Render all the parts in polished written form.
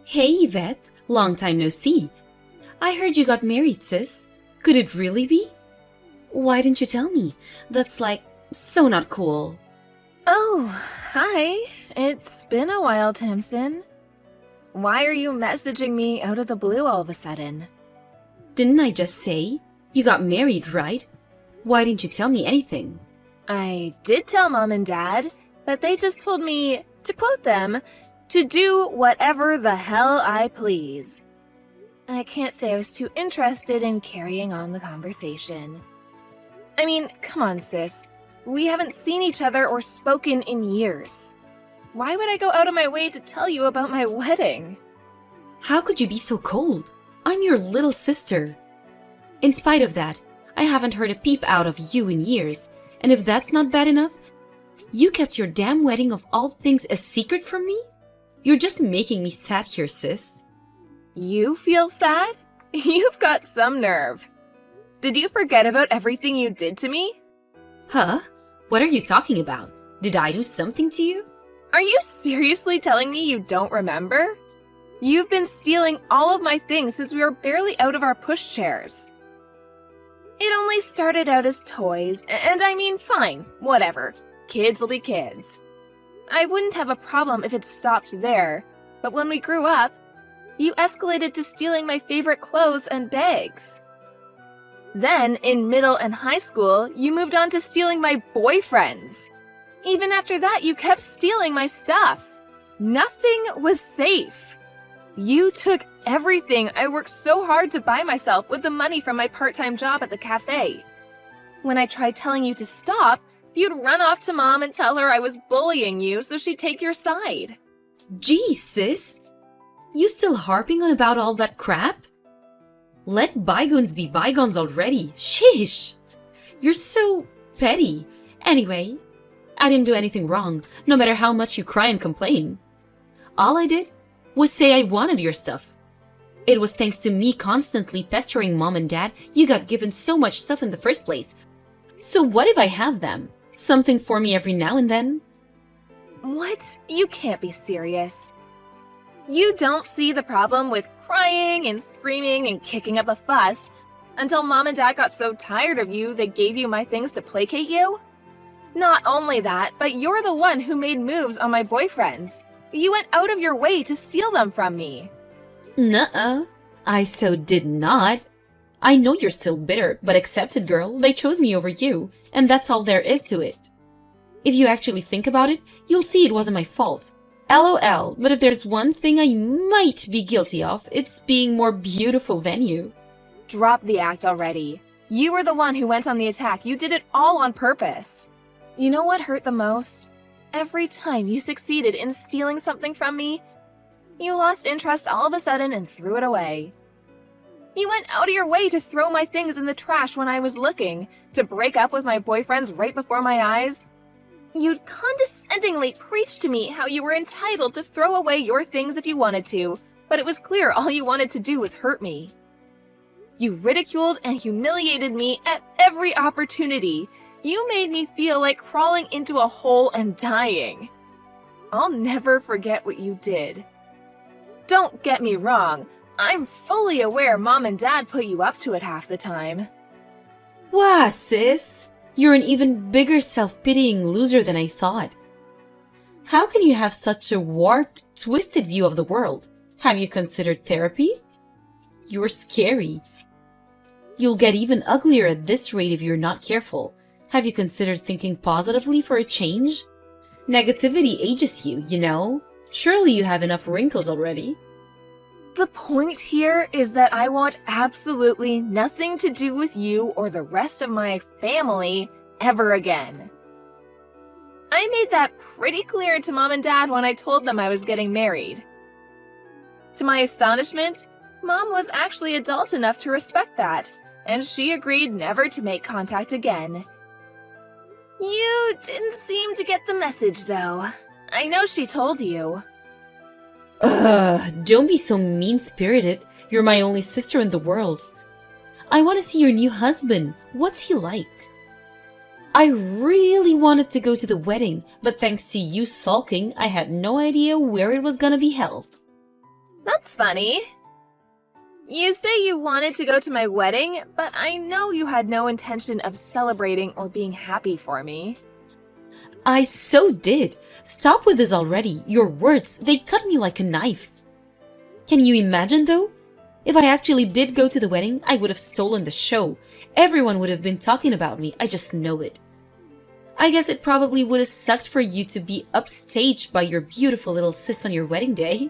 Hey Yvette, long time no see. I heard you got married, sis. Could it really be? Why didn't you tell me? That's like so not cool. Oh, hi. It's been a while, Timson. Why are you messaging me out of the blue all of a sudden? Didn't I just say you got married, right? Why didn't you tell me anything? I did tell Mom and Dad, but they just told me, to quote them, to do whatever the hell I please. I can't say I was too interested in carrying on the conversation. I mean, come on, sis. We haven't seen each other or spoken in years. Why would I go out of my way to tell you about my wedding? How could you be so cold? I'm your little sister. In spite of that, I haven't heard a peep out of you in years, and if that's not bad enough, you kept your damn wedding of all things a secret from me? You're just making me sad here, sis. You feel sad? You've got some nerve. Did you forget about everything you did to me? Huh? What are you talking about? Did I do something to you? Are you seriously telling me you don't remember? You've been stealing all of my things since we were barely out of our pushchairs. It only started out as toys, and I mean, fine, whatever. Kids will be kids. I wouldn't have a problem if it stopped there, but when we grew up, you escalated to stealing my favorite clothes and bags. Then, in middle and high school, you moved on to stealing my boyfriends. Even after that, you kept stealing my stuff. Nothing was safe. You took everything I worked so hard to buy myself with the money from my part-time job at the cafe. When I tried telling you to stop, you'd run off to Mom and tell her I was bullying you so she'd take your side. Gee, sis. You still harping on about all that crap? Let bygones be bygones already. Sheesh. You're so petty. Anyway, I didn't do anything wrong, no matter how much you cry and complain. All I did was say I wanted your stuff. It was thanks to me constantly pestering Mom and Dad you got given so much stuff in the first place. So what if I have them? Something for me every now and then? What? You can't be serious. You don't see the problem with crying and screaming and kicking up a fuss until Mom and Dad got so tired of you they gave you my things to placate you? Not only that, but you're the one who made moves on my boyfriends. You went out of your way to steal them from me. Nuh-uh. I so did not. I know you're still bitter, but accept it, girl. They chose me over you, and that's all there is to it. If you actually think about it, you'll see it wasn't my fault. LOL, but if there's one thing I might be guilty of, it's being more beautiful than you. Drop the act already. You were the one who went on the attack. You did it all on purpose. You know what hurt the most? Every time you succeeded in stealing something from me, you lost interest all of a sudden and threw it away. You went out of your way to throw my things in the trash when I was looking, to break up with my boyfriends right before my eyes. You'd condescendingly preach to me how you were entitled to throw away your things if you wanted to, but it was clear all you wanted to do was hurt me. You ridiculed and humiliated me at every opportunity. You made me feel like crawling into a hole and dying. I'll never forget what you did. Don't get me wrong, I'm fully aware Mom and Dad put you up to it half the time. Wow, sis. You're an even bigger self-pitying loser than I thought. How can you have such a warped, twisted view of the world? Have you considered therapy? You're scary. You'll get even uglier at this rate if you're not careful. Have you considered thinking positively for a change? Negativity ages you, you know? Surely you have enough wrinkles already. The point here is that I want absolutely nothing to do with you or the rest of my family ever again. I made that pretty clear to Mom and Dad when I told them I was getting married. To my astonishment, Mom was actually adult enough to respect that, and she agreed never to make contact again. You didn't seem to get the message, though. I know she told you. Ugh, don't be so mean-spirited. You're my only sister in the world. I want to see your new husband. What's he like? I really wanted to go to the wedding, but thanks to you sulking, I had no idea where it was gonna be held. That's funny. You say you wanted to go to my wedding, but I know you had no intention of celebrating or being happy for me. I so did. Stop with this already. Your words, they cut me like a knife. Can you imagine though? If I actually did go to the wedding, I would have stolen the show. Everyone would have been talking about me. I just know it. I guess it probably would have sucked for you to be upstaged by your beautiful little sis on your wedding day.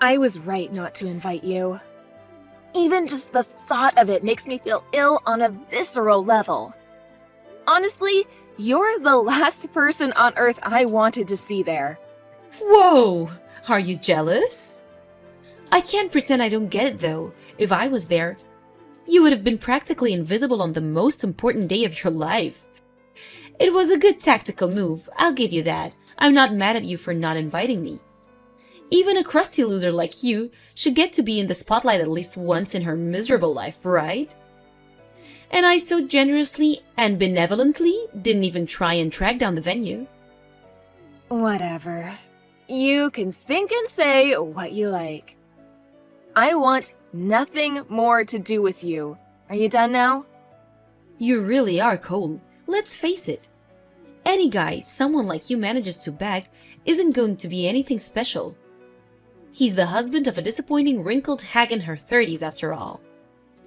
I was right not to invite you. Even just the thought of it makes me feel ill on a visceral level. Honestly, you're the last person on Earth I wanted to see there. Whoa! Are you jealous? I can't pretend I don't get it though. If I was there, you would have been practically invisible on the most important day of your life. It was a good tactical move, I'll give you that. I'm not mad at you for not inviting me. Even a crusty loser like you should get to be in the spotlight at least once in her miserable life, right? And I so generously and benevolently didn't even try and track down the venue. Whatever. You can think and say what you like. I want nothing more to do with you. Are you done now? You really are cold. Let's face it. Any guy someone like you manages to bag isn't going to be anything special. He's the husband of a disappointing wrinkled hag in her 30s after all.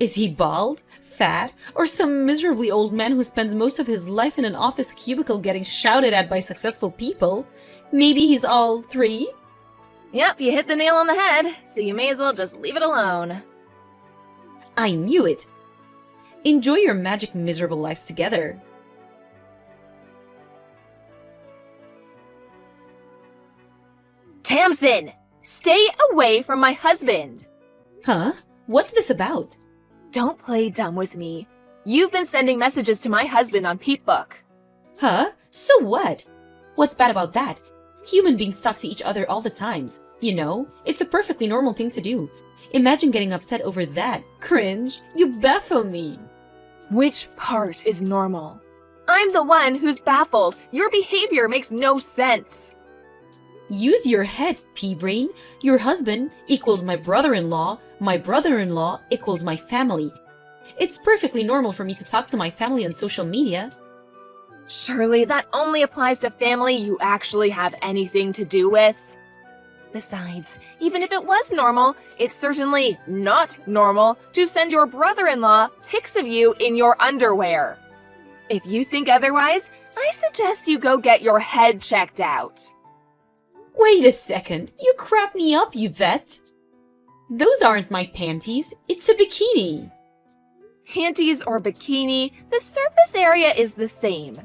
Is he bald, fat, or some miserably old man who spends most of his life in an office cubicle getting shouted at by successful people? Maybe he's all three? Yep, you hit the nail on the head, so you may as well just leave it alone. I knew it. Enjoy your magic miserable lives together. Tamsin! Stay away from my husband! Huh? What's this about? Don't play dumb with me. You've been sending messages to my husband on Peepbook. Huh? So what? What's bad about that? Human beings talk to each other all the times. You know, it's a perfectly normal thing to do. Imagine getting upset over that. Cringe. You baffle me. Which part is normal? I'm the one who's baffled. Your behavior makes no sense. Use your head, pea-brain. Your husband equals my brother-in-law equals my family. It's perfectly normal for me to talk to my family on social media. Surely that only applies to family you actually have anything to do with. Besides, even if it was normal, it's certainly not normal to send your brother-in-law pics of you in your underwear. If you think otherwise, I suggest you go get your head checked out. Wait a second, you crap me up, you vet. Those aren't my panties, it's a bikini. Panties or bikini, the surface area is the same.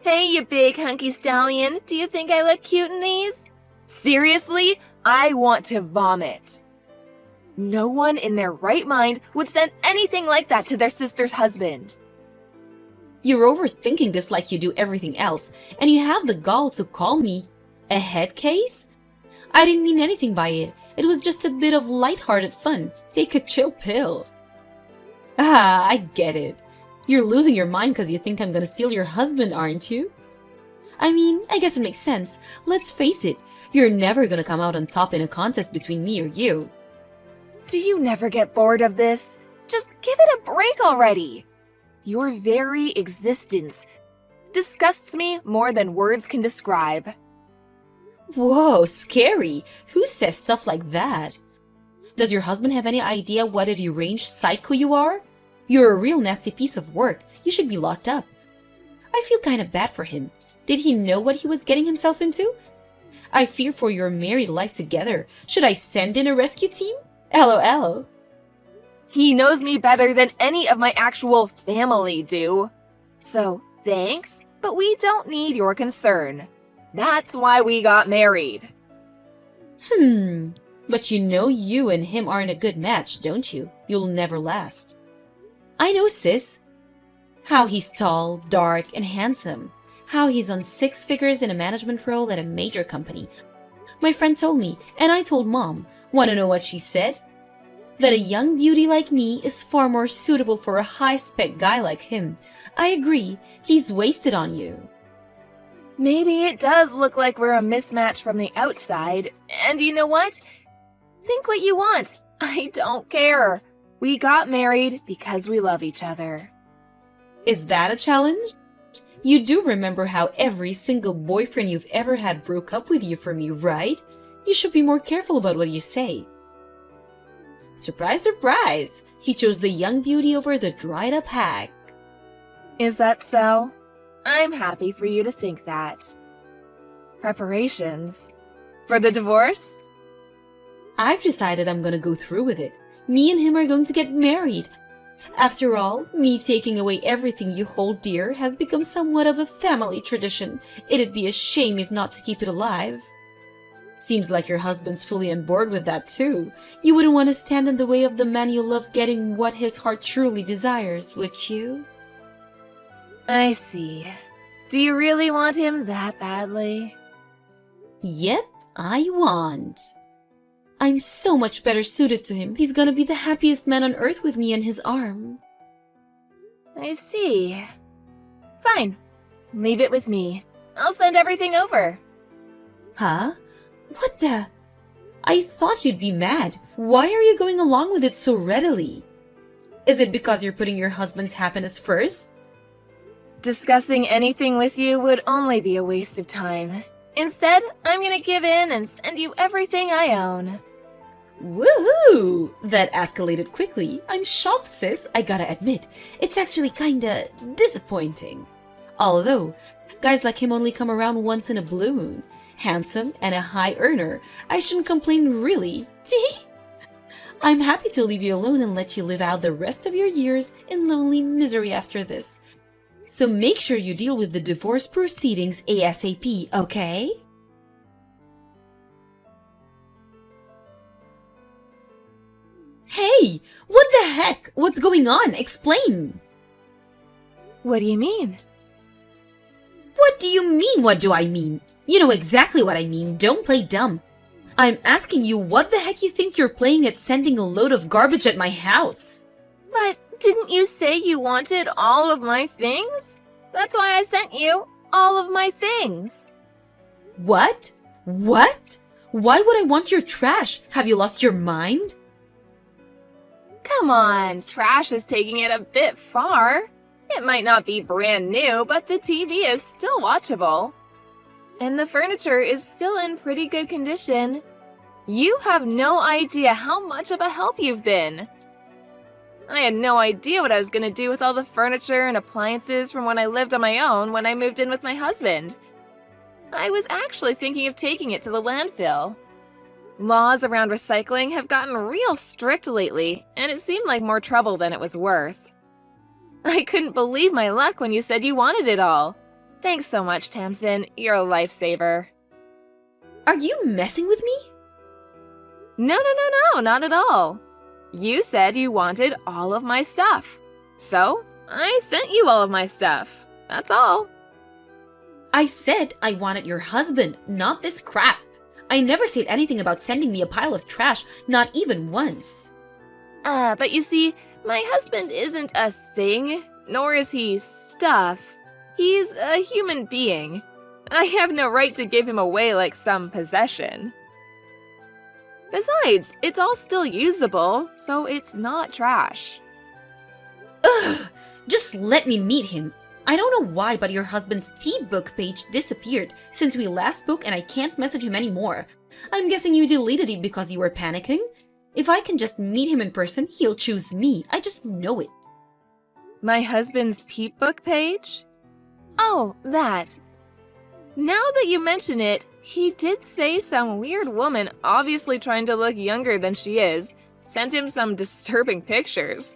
Hey, you big hunky stallion, do you think I look cute in these? Seriously, I want to vomit. No one in their right mind would send anything like that to their sister's husband. You're overthinking this like you do everything else, and you have the gall to call me a head case? I didn't mean anything by it. It was just a bit of lighthearted fun. Take a chill pill. Ah, I get it. You're losing your mind because you think I'm gonna steal your husband, aren't you? I mean, I guess it makes sense. Let's face it, you're never gonna come out on top in a contest between me or you. Do you never get bored of this? Just give it a break already. Your very existence disgusts me more than words can describe. Whoa, scary. Who says stuff like that? Does your husband have any idea what a deranged psycho you are? You're a real nasty piece of work. You should be locked up. I feel kind of bad for him. Did he know what he was getting himself into? I fear for your married life together. Should I send in a rescue team? LOL. He knows me better than any of my actual family do. So, thanks, but we don't need your concern. That's why we got married. But you know you and him aren't a good match, don't you? You'll never last. I know, sis. How he's tall, dark, and handsome. How he's on 6 figures in a management role at a major company. My friend told me, and I told Mom. Want to know what she said? That a young beauty like me is far more suitable for a high-spec guy like him. I agree, he's wasted on you. Maybe it does look like we're a mismatch from the outside, and you know what? Think what you want. I don't care. We got married because we love each other. Is that a challenge? You do remember how every single boyfriend you've ever had broke up with you for me, right? You should be more careful about what you say. Surprise, surprise! He chose the young beauty over the dried-up hag. Is that so? I'm happy for you to think that. Preparations? For the divorce? I've decided I'm gonna go through with it. Me and him are going to get married. After all, me taking away everything you hold dear has become somewhat of a family tradition. It'd be a shame if not to keep it alive. Seems like your husband's fully on board with that too. You wouldn't want to stand in the way of the man you love getting what his heart truly desires, would you? I see. Do you really want him that badly? Yep, I want. I'm so much better suited to him. He's gonna be the happiest man on earth with me in his arm. I see. Fine. Leave it with me. I'll send everything over. Huh? What the? I thought you'd be mad. Why are you going along with it so readily? Is it because you're putting your husband's happiness first? Discussing anything with you would only be a waste of time. Instead, I'm gonna give in and send you everything I own. Woohoo! That escalated quickly. I'm shocked, sis, I gotta admit. It's actually kinda disappointing. Although, guys like him only come around once in a blue moon. Handsome and a high earner. I shouldn't complain, really. I'm happy to leave you alone and let you live out the rest of your years in lonely misery after this. So make sure you deal with the divorce proceedings ASAP, okay? Hey! What the heck? What's going on? Explain! What do you mean? What do you mean, what do I mean? You know exactly what I mean, don't play dumb. I'm asking you what the heck you think you're playing at sending a load of garbage at my house? But didn't you say you wanted all of my things? That's why I sent you all of my things. What? What? Why would I want your trash? Have you lost your mind? Come on, trash is taking it a bit far. It might not be brand new, but the TV is still watchable. And the furniture is still in pretty good condition. You have no idea how much of a help you've been. I had no idea what I was gonna do with all the furniture and appliances from when I lived on my own when I moved in with my husband. I was actually thinking of taking it to the landfill. Laws around recycling have gotten real strict lately, and it seemed like more trouble than it was worth. I couldn't believe my luck when you said you wanted it all. Thanks so much, Tamsin. You're a lifesaver. Are you messing with me? No, not at all. You said you wanted all of my stuff. So, I sent you all of my stuff. That's all. I said I wanted your husband, not this crap. I never said anything about sending me a pile of trash, not even once. But you see, my husband isn't a thing, nor is he stuff. He's a human being. I have no right to give him away like some possession. Besides, it's all still usable, so it's not trash. Ugh! Just let me meet him. I don't know why, but your husband's P-book page disappeared since we last spoke and I can't message him anymore. I'm guessing you deleted it because you were panicking? If I can just meet him in person, he'll choose me. I just know it. My husband's Peep-book page? Oh, that. Now that you mention it, he did say some weird woman, obviously trying to look younger than she is, sent him some disturbing pictures.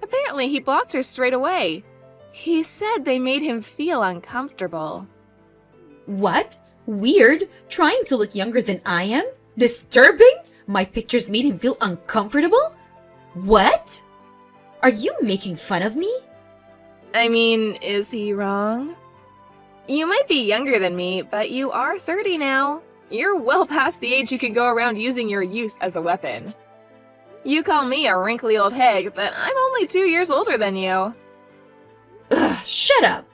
Apparently, he blocked her straight away. He said they made him feel uncomfortable. What? Weird? Trying to look younger than I am? Disturbing? My pictures made him feel uncomfortable? What? Are you making fun of me? I mean, is he wrong? You might be younger than me, but you are 30 now. You're well past the age you can go around using your youth as a weapon. You call me a wrinkly old hag, but I'm only 2 years older than you. Ugh, shut up!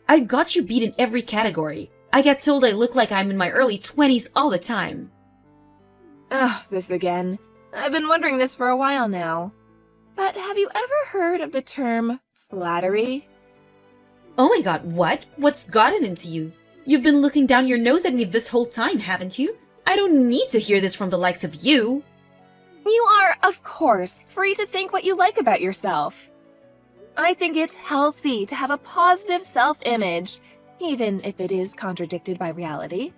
I've got you beat in every category. I get told I look like I'm in my early 20s all the time. Ugh, this again. I've been wondering this for a while now. But have you ever heard of the term flattery? Oh my god, what? What's gotten into you? You've been looking down your nose at me this whole time, haven't you? I don't need to hear this from the likes of you. You are, of course, free to think what you like about yourself. I think it's healthy to have a positive self-image, even if it is contradicted by reality.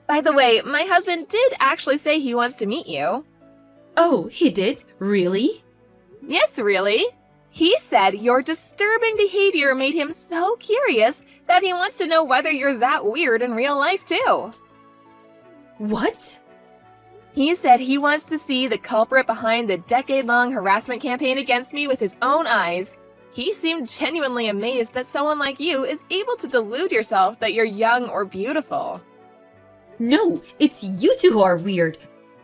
By the way, my husband did actually say he wants to meet you. Oh, he did? Really? Yes, really. He said your disturbing behavior made him so curious that he wants to know whether you're that weird in real life, too. What? He said he wants to see the culprit behind the decade-long harassment campaign against me with his own eyes. He seemed genuinely amazed that someone like you is able to delude yourself that you're young or beautiful. No, it's you two who are weird.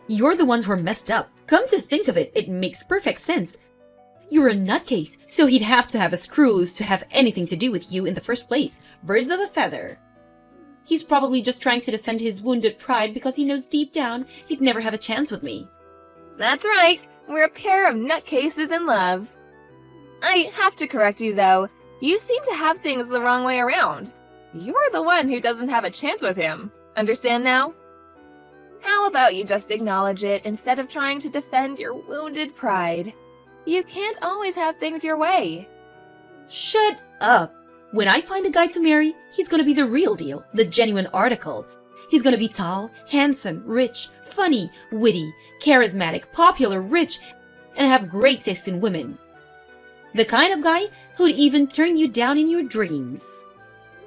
You're the ones who are messed up. Come to think of it, it makes perfect sense. You're a nutcase, so he'd have to have a screw loose to have anything to do with you in the first place. Birds of a feather. He's probably just trying to defend his wounded pride because he knows deep down he'd never have a chance with me. That's right, we're a pair of nutcases in love. I have to correct you, though. You seem to have things the wrong way around. You're the one who doesn't have a chance with him. Understand now? How about you just acknowledge it instead of trying to defend your wounded pride? You can't always have things your way. Shut up! When I find a guy to marry, he's gonna be the real deal, the genuine article. He's gonna be tall, handsome, rich, funny, witty, charismatic, popular, rich, and have great taste in women. The kind of guy who'd even turn you down in your dreams.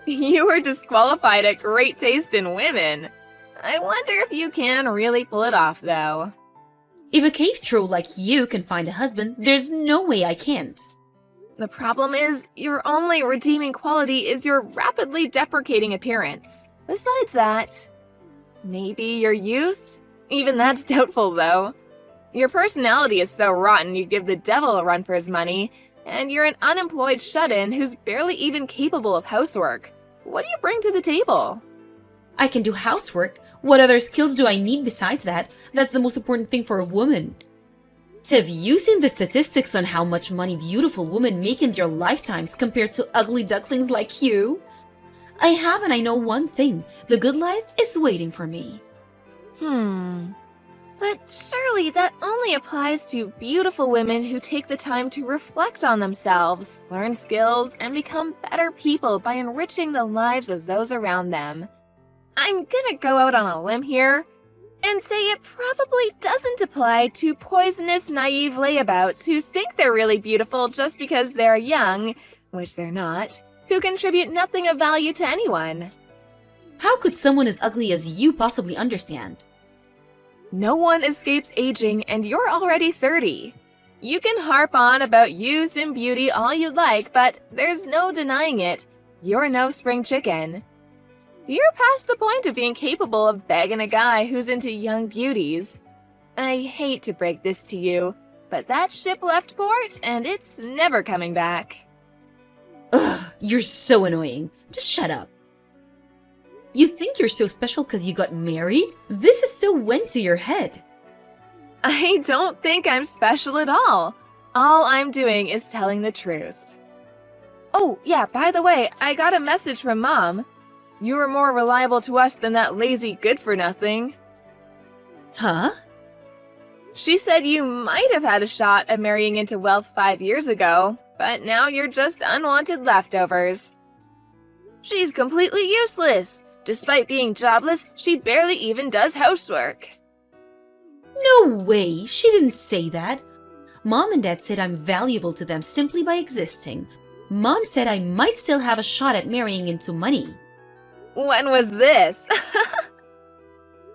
You were disqualified at great taste in women. I wonder if you can really pull it off, though. If a cave troll like you can find a husband, there's no way I can't. The problem is, your only redeeming quality is your rapidly deprecating appearance. Besides that, maybe your youth? Even that's doubtful, though. Your personality is so rotten you'd give the devil a run for his money, and you're an unemployed shut-in who's barely even capable of housework. What do you bring to the table? I can do housework. What other skills do I need besides that? That's the most important thing for a woman. Have you seen the statistics on how much money beautiful women make in their lifetimes compared to ugly ducklings like you? I have, and I know one thing. The good life is waiting for me. But surely that only applies to beautiful women who take the time to reflect on themselves, learn skills, and become better people by enriching the lives of those around them. I'm gonna go out on a limb here and say it probably doesn't apply to poisonous, naive layabouts who think they're really beautiful just because they're young, which they're not, who contribute nothing of value to anyone. How could someone as ugly as you possibly understand? No one escapes aging, and you're already 30. You can harp on about youth and beauty all you'd like, but there's no denying it. You're no spring chicken. You're past the point of being capable of begging a guy who's into young beauties. I hate to break this to you, but that ship left port, and it's never coming back. Ugh, you're so annoying. Just shut up. You think you're so special because you got married? This is so went to your head. I don't think I'm special at all. All I'm doing is telling the truth. Oh, yeah, by the way, I got a message from Mom. You were more reliable to us than that lazy good-for-nothing. Huh? She said you might have had a shot at marrying into wealth 5 years ago, but now you're just unwanted leftovers. She's completely useless. Despite being jobless, she barely even does housework. No way, she didn't say that. Mom and Dad said I'm valuable to them simply by existing. Mom said I might still have a shot at marrying into money. When was this?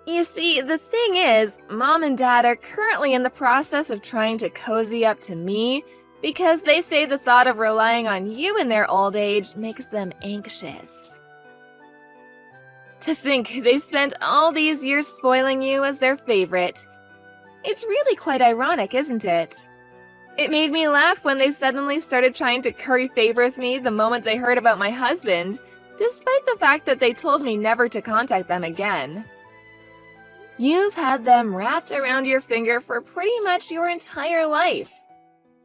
You see, the thing is, Mom and Dad are currently in the process of trying to cozy up to me because they say the thought of relying on you in their old age makes them anxious. To think they spent all these years spoiling you as their favorite. It's really quite ironic, isn't it? It made me laugh when they suddenly started trying to curry favor with me the moment they heard about my husband, despite the fact that they told me never to contact them again. You've had them wrapped around your finger for pretty much your entire life.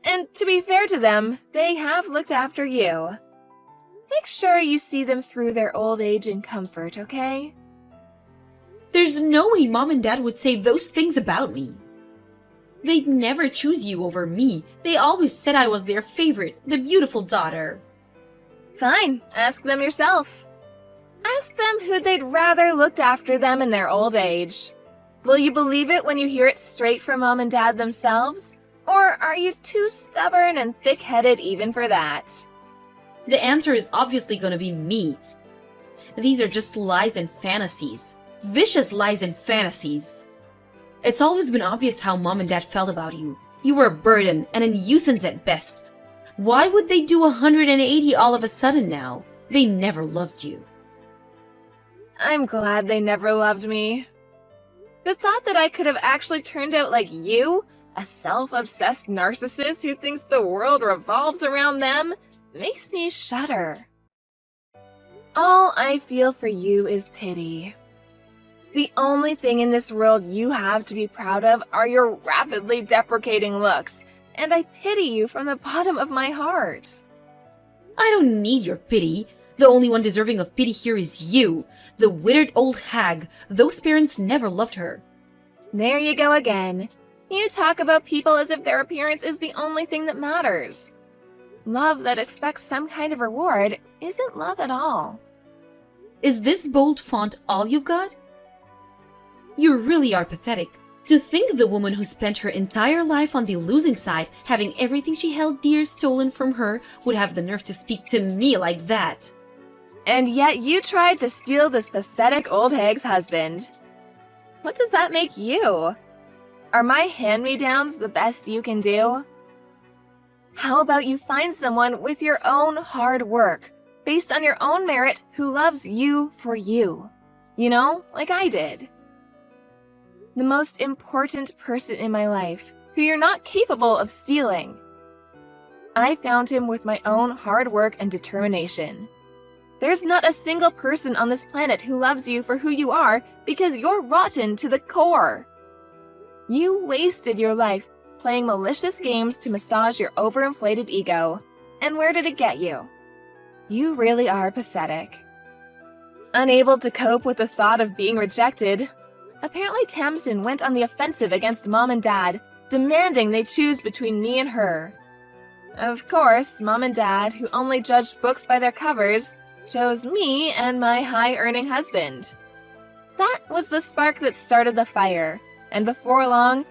And to be fair to them, they have looked after you. Make sure you see them through their old age in comfort, okay? There's no way Mom and Dad would say those things about me. They'd never choose you over me. They always said I was their favorite, the beautiful daughter. Fine, ask them yourself. Ask them who they'd rather looked after them in their old age. Will you believe it when you hear it straight from Mom and Dad themselves? Or are you too stubborn and thick-headed even for that? The answer is obviously gonna be me. These are just lies and fantasies. Vicious lies and fantasies. It's always been obvious how Mom and Dad felt about you. You were a burden and a nuisance at best. Why would they do 180 all of a sudden now? They never loved you. I'm glad they never loved me. The thought that I could have actually turned out like you, a self-obsessed narcissist who thinks the world revolves around them, makes me shudder. All I feel for you is pity. The only thing in this world you have to be proud of are your rapidly deprecating looks, and I pity you from the bottom of my heart. I don't need your pity. The only one deserving of pity here is you, the withered old hag. Those parents never loved her. There you go again. You talk about people as if their appearance is the only thing that matters. Love that expects some kind of reward isn't love at all. Is this bold font all you've got? You really are pathetic. To think the woman who spent her entire life on the losing side, having everything she held dear stolen from her, would have the nerve to speak to me like that. And yet you tried to steal this pathetic old hag's husband. What does that make you? Are my hand-me-downs the best you can do? How about you find someone with your own hard work, based on your own merit, who loves you for you? You know, like I did. The most important person in my life, who you're not capable of stealing. I found him with my own hard work and determination. There's not a single person on this planet who loves you for who you are because you're rotten to the core. You wasted your life playing malicious games to massage your overinflated ego. And where did it get you? You really are pathetic. Unable to cope with the thought of being rejected, apparently Tamsin went on the offensive against Mom and Dad, demanding they choose between me and her. Of course, Mom and Dad, who only judged books by their covers, chose me and my high-earning husband. That was the spark that started the fire, and before long,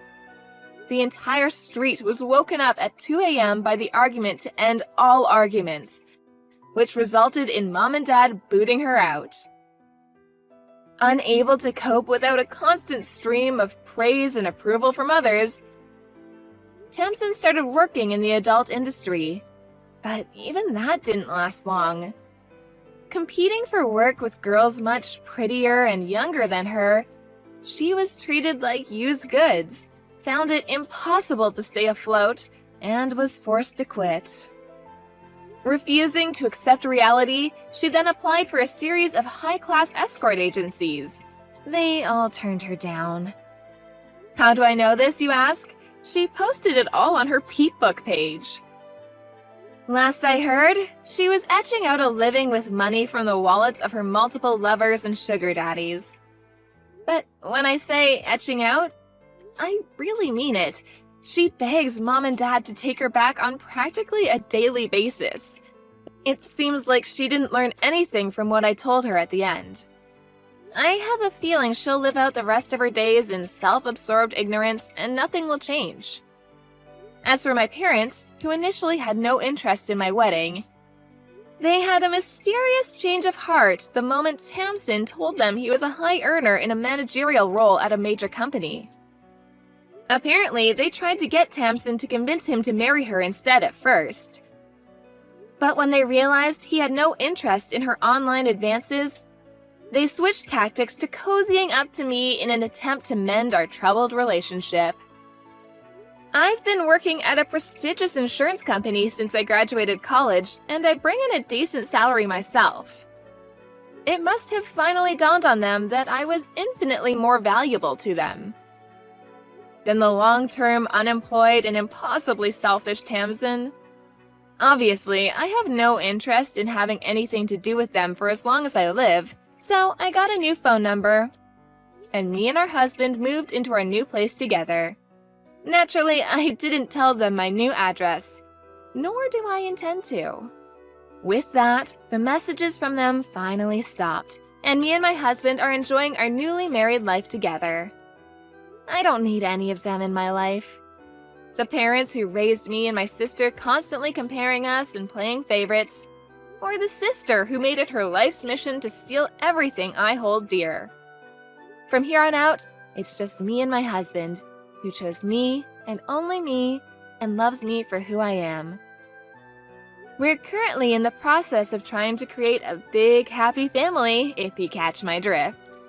the entire street was woken up at 2 a.m. by the argument to end all arguments, which resulted in Mom and Dad booting her out. Unable to cope without a constant stream of praise and approval from others, Tamsin started working in the adult industry. But even that didn't last long. Competing for work with girls much prettier and younger than her, she was treated like used goods, found it impossible to stay afloat, and was forced to quit. Refusing to accept reality, she then applied for a series of high-class escort agencies. They all turned her down. How do I know this, you ask? She posted it all on her Peepbook page. Last I heard, she was etching out a living with money from the wallets of her multiple lovers and sugar daddies. But when I say etching out, I really mean it. She begs Mom and Dad to take her back on practically a daily basis. It seems like she didn't learn anything from what I told her at the end. I have a feeling she'll live out the rest of her days in self-absorbed ignorance and nothing will change. As for my parents, who initially had no interest in my wedding, they had a mysterious change of heart the moment Tamsin told them he was a high earner in a managerial role at a major company. Apparently, they tried to get Tamsin to convince him to marry her instead at first. But when they realized he had no interest in her online advances, they switched tactics to cozying up to me in an attempt to mend our troubled relationship. I've been working at a prestigious insurance company since I graduated college, and I bring in a decent salary myself. It must have finally dawned on them that I was infinitely more valuable to them than the long-term unemployed and impossibly selfish Tamsin. Obviously, I have no interest in having anything to do with them for as long as I live, so I got a new phone number, and me and our husband moved into our new place together. Naturally, I didn't tell them my new address, nor do I intend to. With that, the messages from them finally stopped, and me and my husband are enjoying our newly married life together. I don't need any of them in my life. The parents who raised me and my sister constantly comparing us and playing favorites, or the sister who made it her life's mission to steal everything I hold dear. From here on out, it's just me and my husband, who chose me and only me and loves me for who I am. We're currently in the process of trying to create a big, happy family, if you catch my drift.